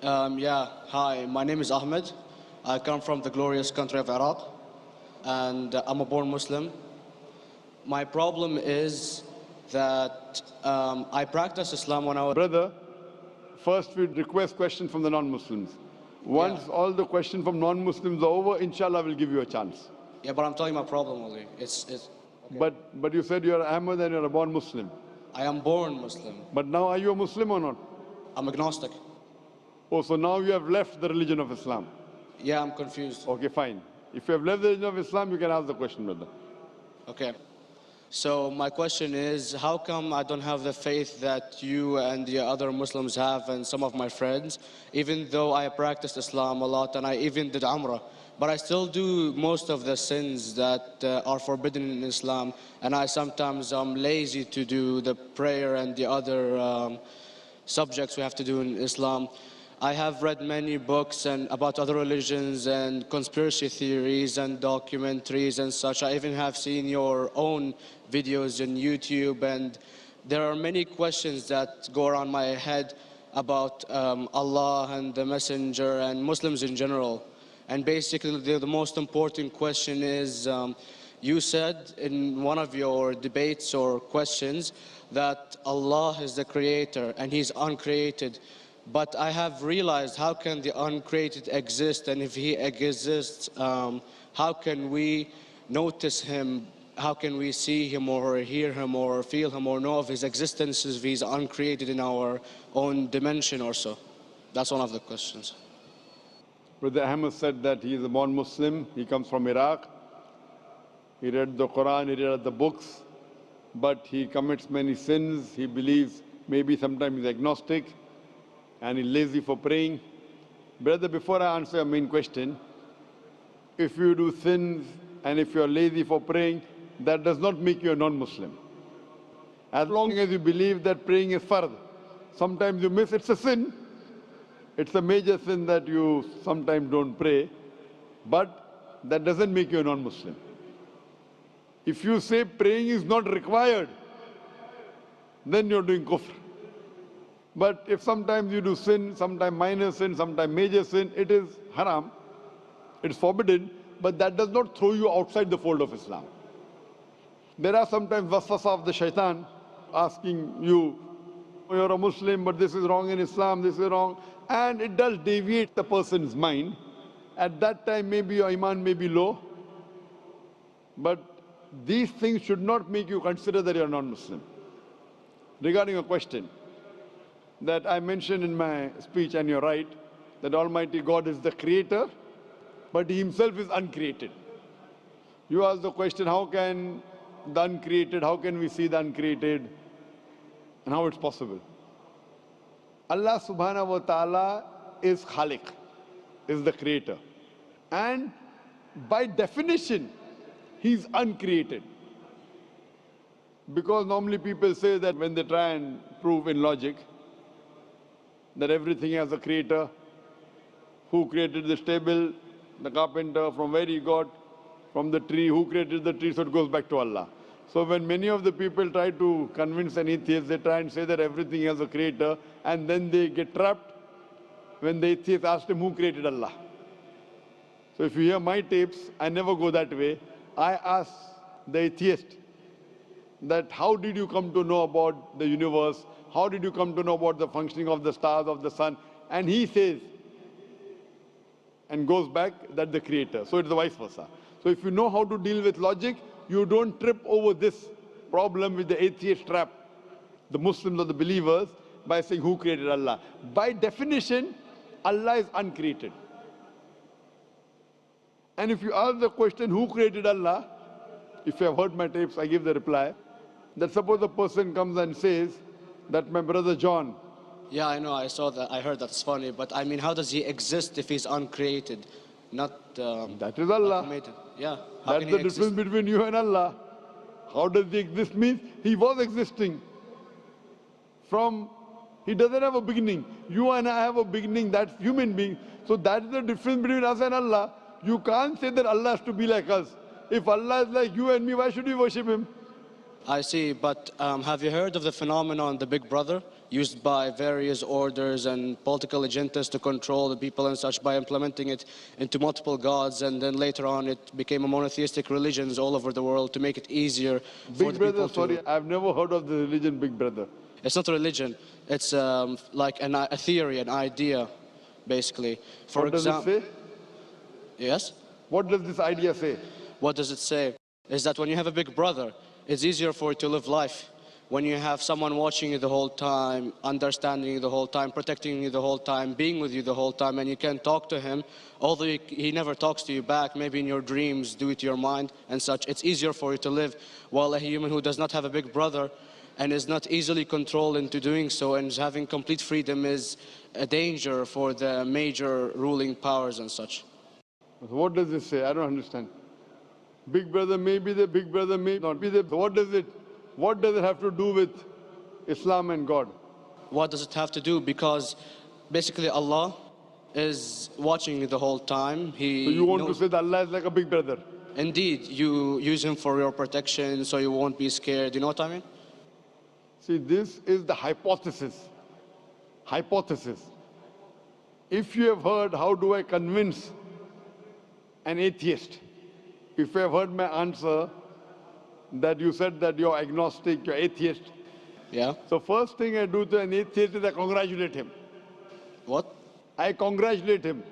Yeah, hi, my name is Ahmed. I come from the glorious country of Iraq, and I'm a born Muslim. My problem is that I practiced Islam when I was... Brother, first we request questions from the non-Muslims. Once all the questions from non-Muslims are over, inshallah, we'll give you a chance. Yeah, but I'm telling you my problem only. Okay. But you said you're Ahmed and you're a born Muslim. I am born Muslim. But now are you a Muslim or not? I'm agnostic. Oh, so now you have left the religion of Islam. Yeah, I'm confused. Okay, fine. If you have left the religion of Islam, you can ask the question, brother. Okay. So my question is, how come I don't have the faith that you and the other Muslims have and some of my friends, even though I practiced Islam a lot and I even did Umrah, but I still do most of the sins that are forbidden in Islam, and I sometimes am lazy to do the prayer and the other subjects we have to do in Islam. I have read many books and about other religions and conspiracy theories and documentaries and such. I even have seen your own videos on YouTube, and there are many questions that go around my head about Allah and the Messenger and Muslims in general. And basically the most important question is, you said in one of your debates or questions that Allah is the creator and He's uncreated. But I have realized, how can the uncreated exist? And if He exists, how can we notice Him? How can we see Him or hear Him or feel Him or know of His existence if He's uncreated in our own dimension or so? That's one of the questions. Brother Ahmed said that he is a born Muslim. He comes from Iraq. He read the Quran, he read the books, but he commits many sins. He believes, maybe sometimes he's agnostic, and he's lazy for praying. Brother, before I answer your main question, if you do sins and if you're lazy for praying, that does not make you a non-Muslim. As long as you believe that praying is fard, sometimes you miss, it's a sin. It's a major sin that you sometimes don't pray, but that doesn't make you a non-Muslim. If you say praying is not required, then you're doing kufr. But if sometimes you do sin, sometimes minor sin, sometimes major sin, it is haram, it's forbidden, but that does not throw you outside the fold of Islam. There are sometimes waswasa of the shaitan asking you, you're a Muslim, but this is wrong in Islam, this is wrong. And it does deviate the person's mind. At that time, maybe your iman may be low. But these things should not make you consider that you're non-Muslim. Regarding a question that I mentioned in my speech, and you're right, that Almighty God is the creator, but He Himself is uncreated. You ask the question, how can the uncreated, how can we see the uncreated, and how it's possible? Allah subhanahu wa ta'ala is Khaliq, is the creator. And by definition, He's uncreated. Because normally people say that when they try and prove in logic that everything has a creator, who created this table, the carpenter, from where he got, from the tree, who created the tree, so it goes back to Allah. So when many of the people try to convince an atheist, they try and say that everything has a creator, and then they get trapped when the atheist asks him who created Allah. So if you hear my tapes, I never go that way. I ask the atheist that how did you come to know about the universe? How did you come to know about the functioning of the stars, of the sun? And he says, and goes back, that the creator. So it's the vice versa. So if you know how to deal with logic, you don't trip over this problem with the atheist trap, the Muslims or the believers, by saying who created Allah. By definition, Allah is uncreated. And if you ask the question, who created Allah? If you have heard my tapes, I give the reply, that suppose a person comes and says that my brother John. Yeah, I know, I saw that, I heard that's funny, but I mean, how does he exist if he's uncreated? Not that is Allah. Uncreated. Yeah. That's the difference between you and Allah. How does he exist? Means he was existing. He doesn't have a beginning. You and I have a beginning, that's human being. So that's the difference between us and Allah. You can't say that Allah has to be like us. If Allah is like you and me, why should we worship Him? I see, but have you heard of the phenomenon, the Big Brother? used by various orders and political agendas to control the people and such by implementing it into multiple gods, and then later on it became a monotheistic religions all over the world to make it easier for Big the Brother, people to... sorry, I've never heard of the religion Big Brother. It's not a religion, it's like a theory, an idea, basically. For What does it say? Yes? What does this idea say? What does it say? Is that when you have a big brother, it's easier for you to live life. When you have someone watching you the whole time, understanding you the whole time, protecting you the whole time, being with you the whole time, and you can talk to him, although he never talks to you back, maybe in your dreams, due to your mind and such, it's easier for you to live. While a human who does not have a big brother and is not easily controlled into doing so and is having complete freedom is a danger for the major ruling powers and such. What does it say? I don't understand. Big Brother may be there, Big Brother may not be there. What does it have to do with Islam and God? What does it have to do? Because basically Allah is watching you the whole time. So you want to say that Allah is like a big brother? Indeed, you use him for your protection so you won't be scared. You know what I mean? See, this is the hypothesis. Hypothesis. If you have heard, how do I convince an atheist? If you have heard my answer, that you said that you're agnostic, you're atheist. Yeah. So first thing I do to an atheist is I congratulate him. What? I congratulate him.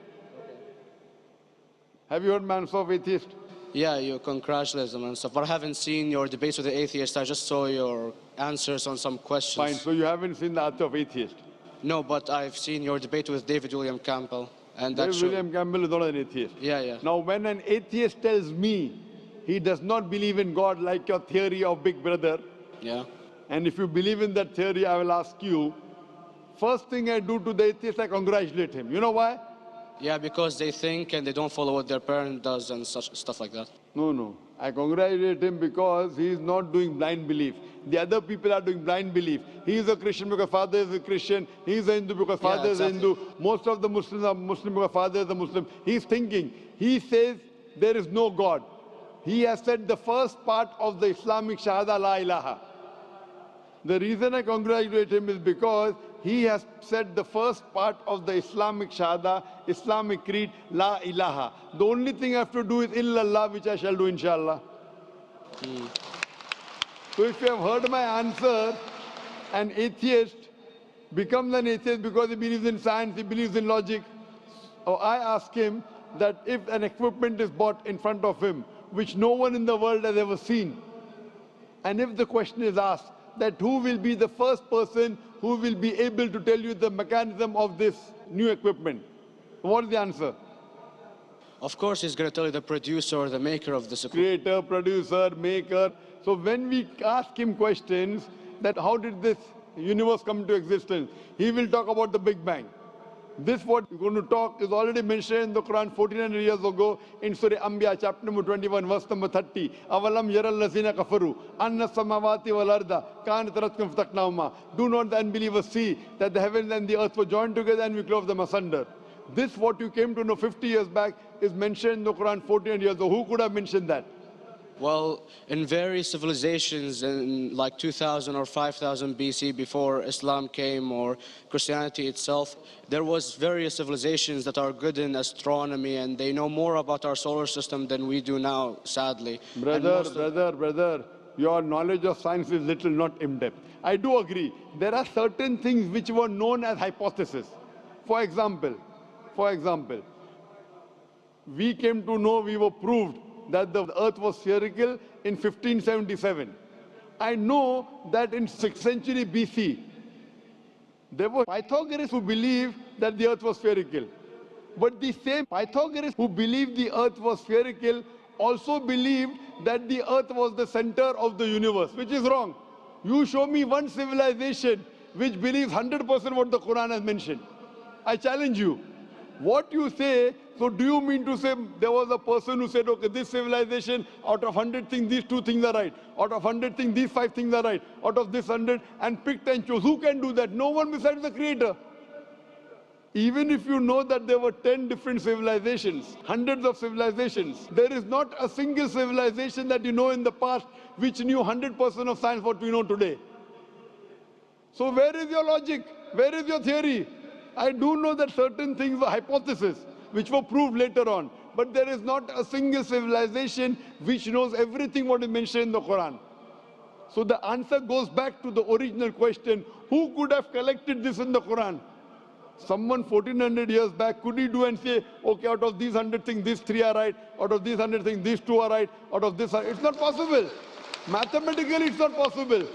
Have you heard my answer of atheist? Yeah, you congratulate them and stuff. But I haven't seen your debates with the atheist. I just saw your answers on some questions. Fine, so you haven't seen the answer of atheist? No, but I've seen your debate with David William Campbell. And David William Campbell is not an atheist. Yeah. Now, when an atheist tells me he does not believe in God like your theory of Big Brother, yeah, and if you believe in that theory, I will ask you, first thing I do to the atheist, I congratulate him. You know why? Yeah, because they think and they don't follow what their parent does and such stuff like that. No. I congratulate him because he is not doing blind belief. The other people are doing blind belief. He is a Christian because father is a Christian. He is a Hindu because father is a Hindu. Most of the Muslims are Muslim because father is a Muslim. He is thinking. He says there is no God. He has said the first part of the Islamic Shahada, La ilaha. The reason I congratulate him is because he has said the first part of the Islamic Shahada, Islamic Creed, La ilaha. The only thing I have to do is illallah, which I shall do inshallah. So if you have heard my answer, an atheist becomes an atheist because he believes in science, he believes in logic. Or I ask him that if an equipment is bought in front of him, which no one in the world has ever seen, and if the question is asked that who will be the first person who will be able to tell you the mechanism of this new equipment, what is the answer? Of course, he's going to tell you the producer or the maker of this equipment. Creator, producer, maker. So when we ask him questions that how did this universe come into existence, he will talk about the Big Bang. This what we're going to talk is already mentioned in the Quran 1400 years ago in Surah Anbiya chapter number 21 verse number 30. Avalam yaral lazina kafaru anna samawati wal arda kanat ratkum fataqnahuma. Do not the unbelievers see that the heavens and the earth were joined together and we clove them asunder. This what you came to know 50 years back is mentioned in the Quran 1400 years ago. Who could have mentioned that? Well, in various civilizations in like 2000 or 5000 BC before Islam came or Christianity itself, there was various civilizations that are good in astronomy and they know more about our solar system than we do now, sadly. Brother, your knowledge of science is little, not in-depth. I do agree. There are certain things which were known as hypotheses. For example, we came to know, we were proved that the earth was spherical in 1577. I know that in 6th century BC, there were Pythagoreans who believed that the earth was spherical. But the same Pythagoreans who believed the earth was spherical also believed that the earth was the center of the universe, which is wrong. You show me one civilization which believes 100% what the Quran has mentioned. I challenge you. What you say, so do you mean to say there was a person who said, okay, this civilization, out of 100 things, these 2 things are right. Out of 100 things, these 5 things are right. Out of this 100, and picked and chose. Who can do that? No one besides the Creator. Even if you know that there were 10 different civilizations, hundreds of civilizations, there is not a single civilization that you know in the past which knew 100% of science what we know today. So where is your logic? Where is your theory? I do know that certain things were hypotheses, which were proved later on. But there is not a single civilization which knows everything what is mentioned in the Quran. So the answer goes back to the original question, who could have collected this in the Quran? Someone 1400 years back, could he do and say, okay, out of these 100 things, these 3 are right, out of these 100 things, these 2 are right, out of this, it's not possible. Mathematically, it's not possible.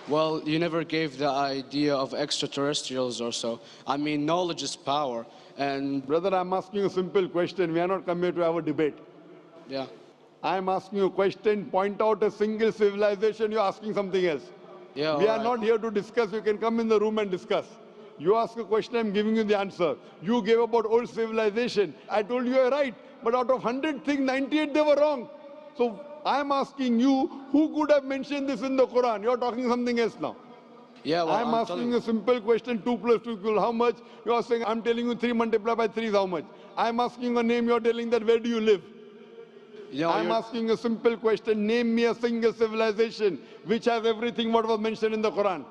Well, you never gave the idea of extraterrestrials or so. I mean, knowledge is power. And brother, I'm asking you a simple question. We are not come here to have a debate. yeah. I'm asking you a question. Point out a single civilization. You're asking something else. Yeah, we are not here to discuss. You can come in the room and discuss. You ask a question, I'm giving you the answer. You gave about old civilization. I told you you're right. But out of 100 things, 98 they were wrong. So I'm asking you, who could have mentioned this in the Quran? You're talking something else now. Yeah, well, I'm asking a simple question, 2 plus 2 equal how much? You're saying, I'm telling you 3 multiplied by 3 is how much? I'm asking a name, you're telling that where do you live? I'm asking a simple question, name me a single civilization which has everything what was mentioned in the Quran.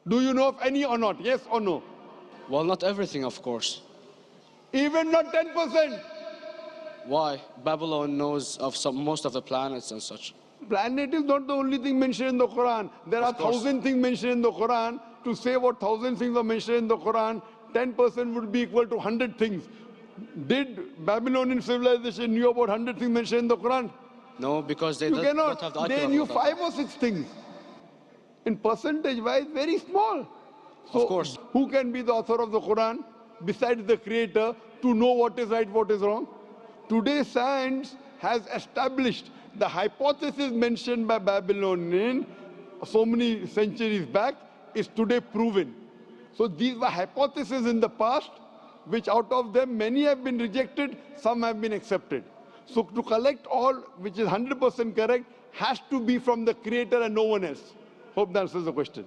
Do you know of any or not? Yes or no? Well, not everything, of course. Even not 10%? Why? Babylon knows of most of the planets and such. Planet is not the only thing mentioned in the Quran. There are 1,000 things mentioned in the Quran. To say what 1,000 things are mentioned in the Quran, 10% would be equal to 100 things. Did Babylonian civilization knew about 100 things mentioned in the Quran? No, because they don't have the They knew 5 or 6 things. In percentage-wise, very small. So, of course. Who can be the author of the Quran besides the creator to know what is right, what is wrong? Today, science has established the hypothesis mentioned by Babylonian so many centuries back is today proven. So these were hypotheses in the past, which out of them many have been rejected, some have been accepted. So to collect all which is 100% correct has to be from the creator and no one else. Hope that answers the question.